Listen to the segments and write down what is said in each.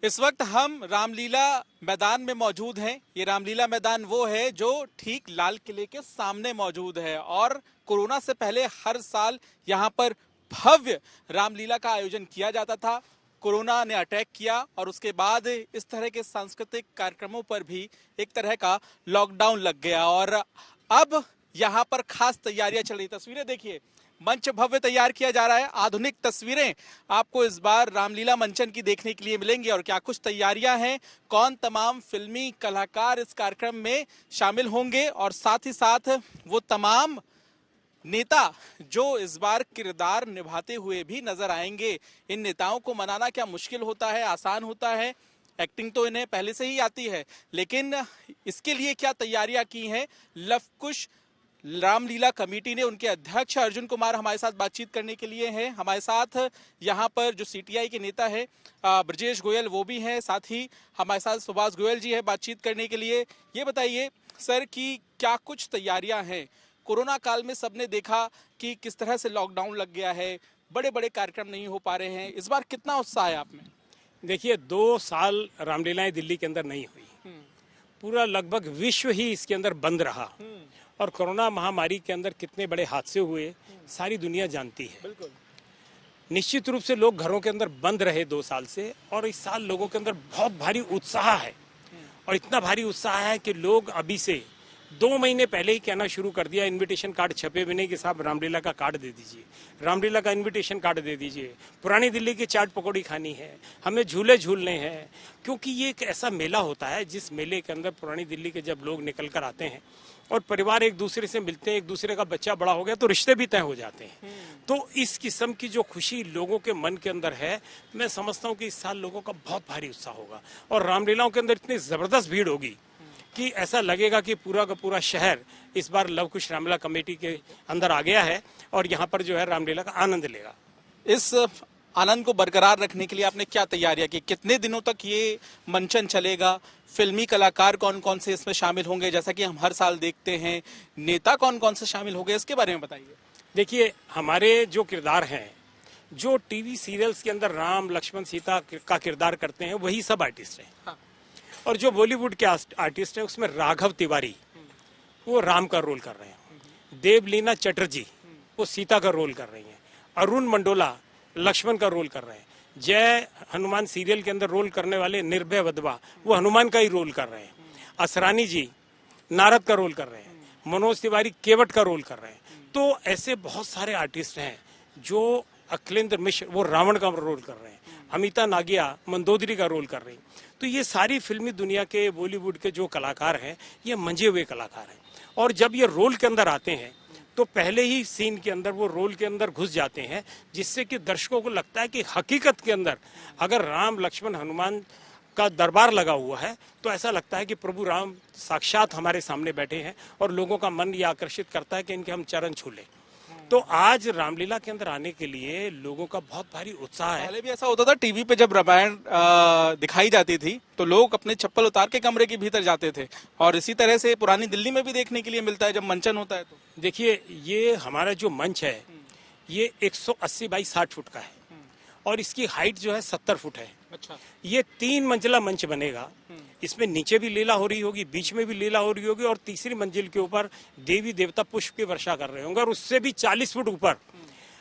इस वक्त हम रामलीला मैदान में मौजूद हैं। ये रामलीला मैदान वो है जो ठीक लाल किले के सामने मौजूद है और कोरोना से पहले हर साल यहाँ पर भव्य रामलीला का आयोजन किया जाता था। कोरोना ने अटैक किया और उसके बाद इस तरह के सांस्कृतिक कार्यक्रमों पर भी एक तरह का लॉकडाउन लग गया और अब यहाँ पर खास तैयारियां चल रही। तस्वीरें देखिए, मंच भव्य तैयार किया जा रहा है। आधुनिक तस्वीरें आपको इस बार रामलीला मंचन की देखने के लिए मिलेंगी और क्या कुछ तैयारियां हैं, कौन तमाम फिल्मी कलाकार इस कार्यक्रम में शामिल होंगे और साथ ही साथ वो तमाम नेता जो इस बार किरदार निभाते हुए भी नजर आएंगे। इन नेताओं को मनाना क्या मुश्किल होता है, आसान होता है? एक्टिंग तो इन्हें पहले से ही आती है, लेकिन इसके लिए क्या तैयारियां की हैं लव कुश रामलीला कमेटी ने। उनके अध्यक्ष अर्जुन कुमार हमारे साथ बातचीत करने के लिए हैं। हमारे साथ यहाँ पर जो सीटीआई के नेता है ब्रजेश गोयल वो भी हैं, साथ ही हमारे साथ सुभाष गोयल जी है बातचीत करने के लिए। ये बताइए सर कि क्या कुछ तैयारियां हैं? कोरोना काल में सबने देखा कि किस तरह से लॉकडाउन लग गया है, बड़े बड़े कार्यक्रम नहीं हो पा रहे हैं। इस बार कितना उत्साह है आप में? देखिए, 2 साल रामलीलाएं दिल्ली के अंदर नहीं हुई, पूरा लगभग विश्व ही इसके अंदर बंद रहा और कोरोना महामारी के अंदर कितने बड़े हादसे हुए सारी दुनिया जानती है। बिल्कुल। निश्चित रूप से लोग घरों के अंदर बंद रहे 2 साल से और इस साल लोगों के अंदर बहुत भारी उत्साह है और इतना भारी उत्साह है कि लोग अभी से 2 महीने पहले ही कहना शुरू कर दिया, इनविटेशन कार्ड छपे हुए नहीं कि साहब रामलीला का कार्ड दे दीजिए, रामलीला का इनविटेशन कार्ड दे दीजिए, पुरानी दिल्ली की चाट पकौड़ी खानी है, हमें झूले झूलने हैं। क्योंकि ये एक ऐसा मेला होता है जिस मेले के अंदर पुरानी दिल्ली के जब लोग निकल कर आते हैं और परिवार एक दूसरे से मिलते हैं, एक दूसरे का बच्चा बड़ा हो गया तो रिश्ते भी तय हो जाते हैं। तो इस किस्म की जो खुशी लोगों के मन के अंदर है, मैं समझता हूँ कि इस साल लोगों का बहुत भारी उत्साह होगा और रामलीलाओं के अंदर इतनी जबरदस्त भीड़ होगी कि ऐसा लगेगा कि पूरा का पूरा शहर इस बार लव कुश रामलीला कमेटी के अंदर आ गया है और यहाँ पर जो है रामलीला का आनंद लेगा। इस आनंद को बरकरार रखने के लिए आपने क्या तैयारियां की? कितने दिनों तक ये मंचन चलेगा? फिल्मी कलाकार कौन कौन से इसमें शामिल होंगे, जैसा कि हम हर साल देखते हैं? नेता कौन कौन से शामिल होंगे, इसके बारे में बताइए। देखिए, हमारे जो किरदार हैं, जो टीवी सीरियल्स के अंदर राम लक्ष्मण सीता का किरदार करते हैं, वही सब आर्टिस्ट हैं। हाँ। और जो बॉलीवुड के आर्टिस्ट हैं उसमें राघव तिवारी वो राम का रोल कर रहे हैं, देवलीना चटर्जी वो सीता का रोल कर रही हैं, अरुण मंडोला लक्ष्मण का रोल कर रहे हैं, जय हनुमान सीरियल के अंदर रोल करने वाले निर्भय वधवा वो हनुमान का ही रोल कर रहे हैं, असरानी जी नारद का रोल कर रहे हैं, मनोज तिवारी केवट का रोल कर रहे हैं। तो ऐसे बहुत सारे आर्टिस्ट हैं जो अखिलेंद्र मिश्र वो रावण का रोल कर रहे हैं, अमिता नागिया मंदोदरी का रोल कर रही हैं। तो ये सारी फिल्मी दुनिया के बॉलीवुड के जो कलाकार हैं ये मंजे हुए कलाकार हैं और जब ये रोल के अंदर आते हैं तो पहले ही सीन के अंदर वो रोल के अंदर घुस जाते हैं, जिससे कि दर्शकों को लगता है कि हकीकत के अंदर अगर राम लक्ष्मण हनुमान का दरबार लगा हुआ है तो ऐसा लगता है कि प्रभु राम साक्षात हमारे सामने बैठे हैं और लोगों का मन ये आकर्षित करता है कि इनके हम चरण छू लें। तो आज रामलीला के अंदर आने के लिए लोगों का बहुत भारी उत्साह है। पहले भी ऐसा होता था, टीवी पे जब रामायण दिखाई जाती थी तो लोग अपने चप्पल उतार के कमरे के भीतर जाते थे और इसी तरह से पुरानी दिल्ली में भी देखने के लिए मिलता है जब मंचन होता है। तो देखिए, ये हमारा जो मंच है ये 180 बाई 60 फुट का है और इसकी हाइट जो है 70 फुट है। अच्छा। ये 3 मंजिला मंच बनेगा। इसमें नीचे भी लीला हो रही होगी, बीच में भी लीला हो रही होगी और तीसरी मंजिल के ऊपर देवी देवता पुष्प की वर्षा कर रहे होंगे और उससे भी 40 फुट ऊपर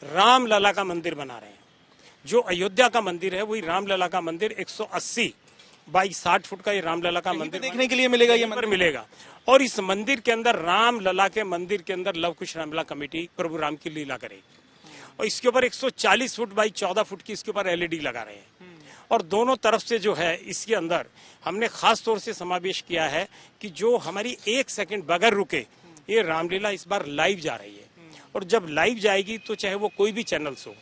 रामलला का मंदिर बना रहे हैं। जो अयोध्या का मंदिर है वही रामलला का मंदिर 180 बाई 60 फुट का ये रामलला का मंदिर देखने के लिए मिलेगा, ये मंदिर मिलेगा। और इस मंदिर के अंदर रामलला के मंदिर के अंदर लव कुश रामलीला कमेटी प्रभु राम की लीला करेगी और इसके ऊपर 140 फुट बाई 14 फुट की इसके ऊपर एलईडी लगा रहे हैं और दोनों तरफ से जो है इसके अंदर हमने खास तौर से समावेश किया है कि जो हमारी 1 सेकंड बगैर रुके ये रामलीला इस बार लाइव जा रही है और जब लाइव जाएगी तो चाहे वो कोई भी चैनल्स हो,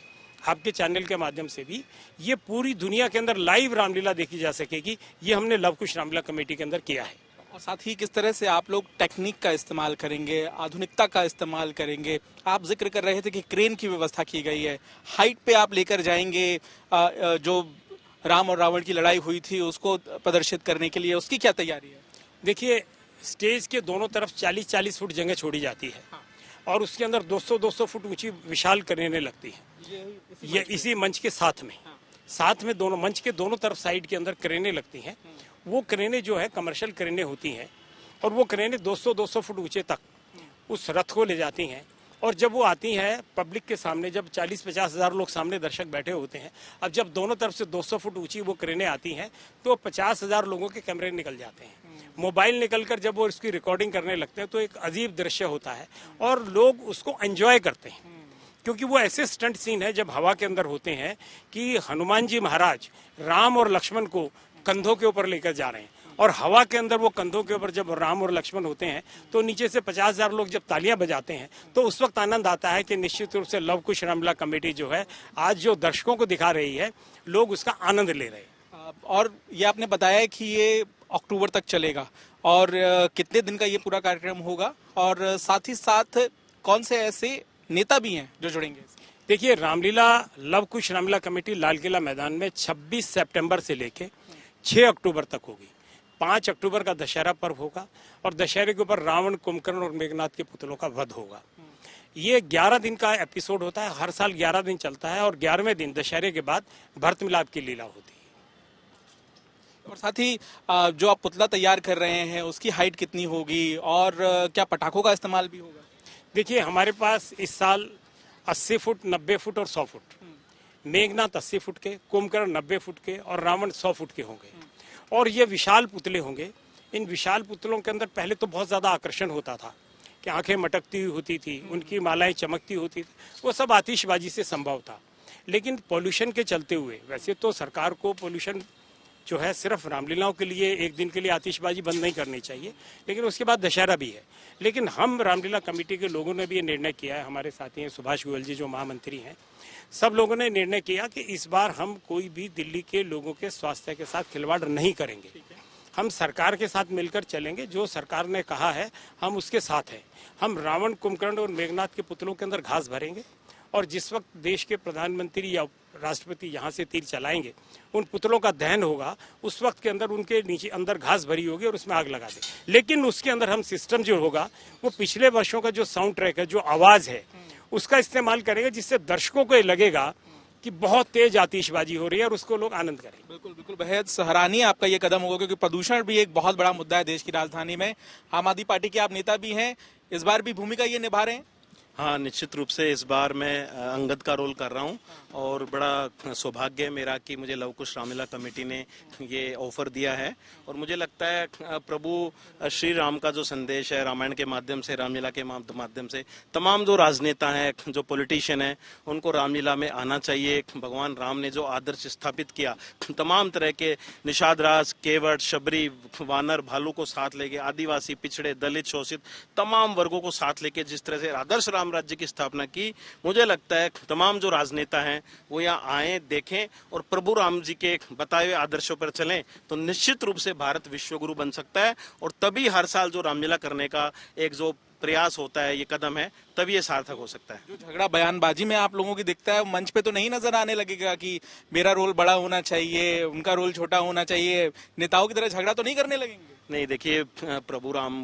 आपके चैनल के माध्यम से भी ये पूरी दुनिया के अंदर लाइव रामलीला देखी जा सकेगी। ये हमने लव कुश रामलीला कमेटी के अंदर किया है। और साथ ही किस तरह से आप लोग टेक्निक का इस्तेमाल करेंगे, आधुनिकता का इस्तेमाल करेंगे? आप जिक्र कर रहे थे कि क्रेन की व्यवस्था की गई है, हाइट पे आप लेकर जाएंगे जो राम और रावण की लड़ाई हुई थी उसको प्रदर्शित करने के लिए, उसकी क्या तैयारी है? देखिए, स्टेज के दोनों तरफ 40-40 फुट जगह छोड़ी जाती है और उसके अंदर 200-200 फुट ऊंची विशाल क्रेनें लगती है ये इसी मंच के साथ में। साथ में दोनों मंच के दोनों तरफ साइड के अंदर क्रेनें लगती हैं। वो क्रेनें जो है कमर्शियल क्रेनें होती हैं और वो क्रेनें 200-200 फुट ऊंचे तक उस रथ को ले जाती हैं। और जब वो आती हैं पब्लिक के सामने, जब 40-50 हज़ार लोग सामने दर्शक बैठे होते हैं, अब जब दोनों तरफ से 200 फुट ऊंची वो क्रेनें आती हैं तो 50,000 लोगों के कैमरे निकल जाते हैं। मोबाइल निकलकर जब वो इसकी रिकॉर्डिंग करने लगते हैं तो एक अजीब दृश्य होता है और लोग उसको एंजॉय करते हैं, क्योंकि वो ऐसे स्टंट सीन है जब हवा के अंदर होते हैं कि हनुमान जी महाराज राम और लक्ष्मण को कंधों के ऊपर लेकर जा रहे हैं और हवा के अंदर वो कंधों के ऊपर जब राम और लक्ष्मण होते हैं तो नीचे से 50,000 लोग जब तालियां बजाते हैं तो उस वक्त आनंद आता है कि निश्चित रूप से लव कुश रामलीला कमेटी जो है आज जो दर्शकों को दिखा रही है, लोग उसका आनंद ले रहे हैं। और ये आपने बताया कि ये अक्टूबर तक चलेगा और कितने दिन का ये पूरा कार्यक्रम होगा और साथ ही साथ कौन से ऐसे नेता भी हैं जो जुड़ेंगे? देखिए, रामलीला लव कुश रामलीला कमेटी लाल किला मैदान में 26 सितंबर से लेके 6 अक्टूबर तक होगी। 5 अक्टूबर का दशहरा पर्व होगा और दशहरे के ऊपर रावण, कुंभकर्ण और मेघनाथ के पुतलों का वध होगा। ये 11 दिन का एपिसोड होता है, हर साल 11 दिन चलता है और 11वें दिन दशहरे के बाद भरत मिलाप की लीला होती है। और साथ ही जो आप पुतला तैयार कर रहे हैं उसकी हाइट कितनी होगी और क्या पटाखों का इस्तेमाल भी होगा? देखिए, हमारे पास इस साल 80 फुट, 90 फुट और 100 फुट, मेघनाथ 80 फुट के, कुंभकर्ण 90 फुट के और रावण 100 फुट के होंगे। और ये विशाल पुतले होंगे। इन विशाल पुतलों के अंदर पहले तो बहुत ज़्यादा आकर्षण होता था कि आंखें मटकती हुई होती थी, उनकी मालाएं चमकती होती थी, वो सब आतिशबाजी से संभव था। लेकिन पॉल्यूशन के चलते हुए, वैसे तो सरकार को पॉल्यूशन जो है सिर्फ रामलीलाओं के लिए एक दिन के लिए आतिशबाजी बंद नहीं करनी चाहिए, लेकिन उसके बाद दशहरा भी है। लेकिन हम रामलीला कमेटी के लोगों ने भी ये निर्णय किया है, हमारे साथी हैं सुभाष गोयल जी जो महामंत्री हैं, सब लोगों ने निर्णय किया कि इस बार हम कोई भी दिल्ली के लोगों के स्वास्थ्य के साथ खिलवाड़ नहीं करेंगे। हम सरकार के साथ मिलकर चलेंगे, जो सरकार ने कहा है हम उसके साथ हैं। हम रावण, कुंभकर्ण और मेघनाथ के पुतलों के अंदर घास भरेंगे और जिस वक्त देश के प्रधानमंत्री या राष्ट्रपति यहाँ से तीर चलाएंगे, उन पुतलों का दहन होगा, उस वक्त के अंदर उनके नीचे अंदर घास भरी होगी और उसमें आग लगा दे। लेकिन उसके अंदर हम सिस्टम जो होगा वो पिछले वर्षों का जो साउंड ट्रैक है, जो आवाज़ है, उसका इस्तेमाल करेंगे, जिससे दर्शकों को ये लगेगा कि बहुत तेज आतिशबाजी हो रही है और उसको लोग आनंद करेंगे। बिल्कुल बिल्कुल, बेहद सराहनीय आपका ये कदम होगा क्योंकि प्रदूषण भी एक बहुत बड़ा मुद्दा है देश की राजधानी में। आम आदमी पार्टी के आप नेता भी हैं, इस बार भी भूमिका ये निभा रहे हैं? हाँ, निश्चित रूप से इस बार मैं अंगद का रोल कर रहा हूँ और बड़ा सौभाग्य है मेरा कि मुझे लव कुश रामलीला कमेटी ने ये ऑफर दिया है। और मुझे लगता है प्रभु श्री राम का जो संदेश है रामायण के माध्यम से, रामलीला के माध्यम से, तमाम जो राजनेता हैं, जो पॉलिटिशियन हैं, उनको रामलीला में आना चाहिए। भगवान राम ने जो आदर्श स्थापित किया, तमाम तरह के निषाद राज, केवट, शबरी, वानर, भालू को साथ लेके, आदिवासी, पिछड़े, दलित, शोषित तमाम वर्गों को साथ लेके जिस तरह से आदर्श राम राज्य की स्थापना की, मुझे लगता है तमाम जो राजनेता हैं वो यहाँ आए, देखें और प्रभु राम जी के बताए हुए आदर्शों पर चलें तो निश्चित रूप से भारत विश्वगुरु बन सकता है। और तभी हर साल जो रामलीला करने का एक जो प्रयास होता है, ये कदम है, तभी ये सार्थक हो सकता है। जो झगड़ा बयानबाजी में आप लोगों की दिखता है, मंच पे तो नहीं नजर आने लगेगा कि मेरा रोल बड़ा होना चाहिए, उनका रोल छोटा होना चाहिए, नेताओं की तरह झगड़ा तो नहीं करने लगेंगे? नहीं, देखिए, प्रभु राम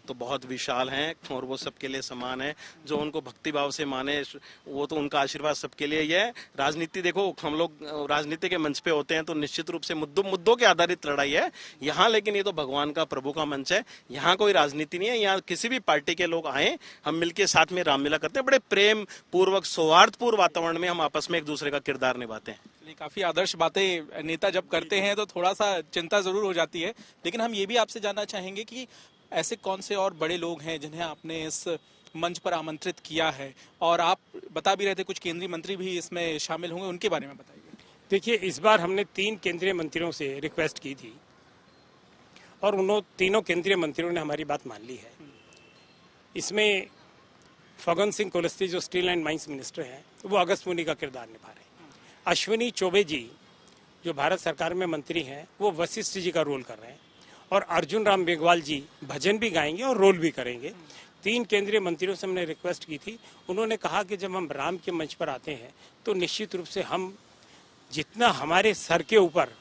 तो बहुत विशाल हैं और वो सबके लिए समान है। जो उनको भक्ति भाव से माने वो तो उनका आशीर्वाद सबके लिए ही है। राजनीति देखो, हम लोग राजनीति के मंच पे होते हैं तो निश्चित रूप से मुद्दों के आधारित लड़ाई है यहाँ, लेकिन ये तो भगवान का, प्रभु का मंच है। यहाँ कोई राजनीति नहीं है। यहाँ किसी भी पार्टी के लोग आए, हम मिलके साथ में रामलीला करते हैं, बड़े प्रेम पूर्वक, सौहार्दपूर्ण वातावरण में हम आपस में एक दूसरे का किरदार निभाते हैं। काफी आदर्श बातें नेता जब करते हैं तो थोड़ा सा चिंता जरूर हो जाती है। लेकिन हम ये भी आपसे जानना चाहेंगे कि ऐसे कौन से और बड़े लोग हैं जिन्हें आपने इस मंच पर आमंत्रित किया है, और आप बता भी रहे थे कुछ केंद्रीय मंत्री भी इसमें शामिल होंगे, उनके बारे में बताइए। देखिए, इस बार हमने 3 केंद्रीय मंत्रियों से रिक्वेस्ट की थी और उन तीनों केंद्रीय मंत्रियों ने हमारी बात मान ली है। इसमें फग्गन सिंह कुलस्ते जो स्टील एंड माइंस मिनिस्टर हैं, वो अगस्त मुनि का किरदार निभा रहे हैं। अश्विनी चौबे जी जो भारत सरकार में मंत्री हैं, वो वशिष्ठ जी का रोल कर रहे हैं और अर्जुन राम मेघवाल जी भजन भी गाएंगे और रोल भी करेंगे। 3 केंद्रीय मंत्रियों से हमने रिक्वेस्ट की थी। उन्होंने कहा कि जब हम राम के मंच पर आते हैं तो निश्चित रूप से हम जितना हमारे सर के ऊपर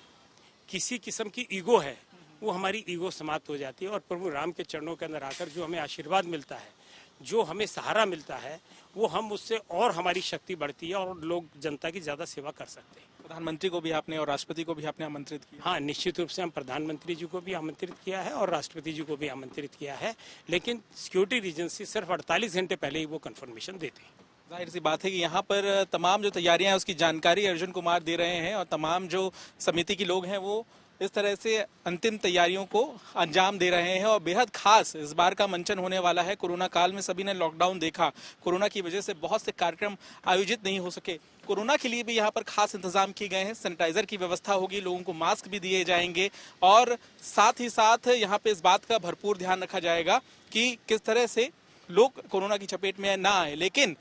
किसी किस्म की ईगो है, वो हमारी ईगो समाप्त हो जाती है और प्रभु राम के चरणों के अंदर आकर जो हमें आशीर्वाद मिलता है, जो हमें सहारा मिलता है वो हम उससे और हमारी शक्ति बढ़ती है और लोग जनता की ज्यादा सेवा कर सकते हैं। प्रधानमंत्री को भी आपने और राष्ट्रपति को भी आपने आमंत्रित किया। हाँ, निश्चित रूप से हम प्रधानमंत्री जी को भी आमंत्रित किया है और राष्ट्रपति जी को भी आमंत्रित किया है, लेकिन सिक्योरिटी रीजन से सिर्फ 48 घंटे पहले ही वो कंफर्मेशन देते हैं। जाहिर सी बात है कि यहाँ पर तमाम जो तैयारियां हैं उसकी जानकारी अर्जुन कुमार दे रहे हैं और तमाम जो समिति के लोग हैं वो इस तरह से अंतिम तैयारियों को अंजाम दे रहे हैं। और बेहद खास इस बार का मंचन होने वाला है। कोरोना काल में सभी ने लॉकडाउन देखा, कोरोना की वजह से बहुत से कार्यक्रम आयोजित नहीं हो सके। कोरोना के लिए भी यहाँ पर खास इंतजाम किए गए हैं, सैनिटाइजर की व्यवस्था होगी, लोगों को मास्क भी दिए जाएंगे और साथ ही साथ यहाँ पे इस बात का भरपूर ध्यान रखा जाएगा कि किस तरह से लोग कोरोना की चपेट में ना आए। लेकिन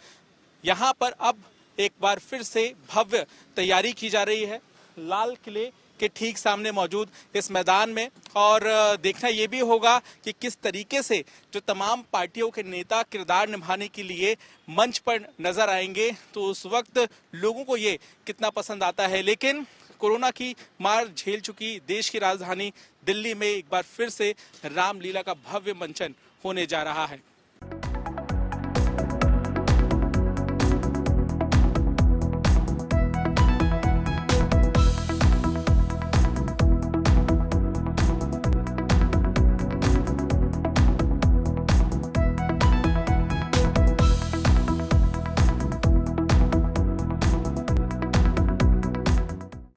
यहाँ पर अब एक बार फिर से भव्य तैयारी की जा रही है लाल किले के ठीक सामने मौजूद इस मैदान में। और देखना ये भी होगा कि किस तरीके से जो तमाम पार्टियों के नेता किरदार निभाने के लिए मंच पर नजर आएंगे, तो उस वक्त लोगों को ये कितना पसंद आता है। लेकिन कोरोना की मार झेल चुकी देश की राजधानी दिल्ली में एक बार फिर से रामलीला का भव्य मंचन होने जा रहा है।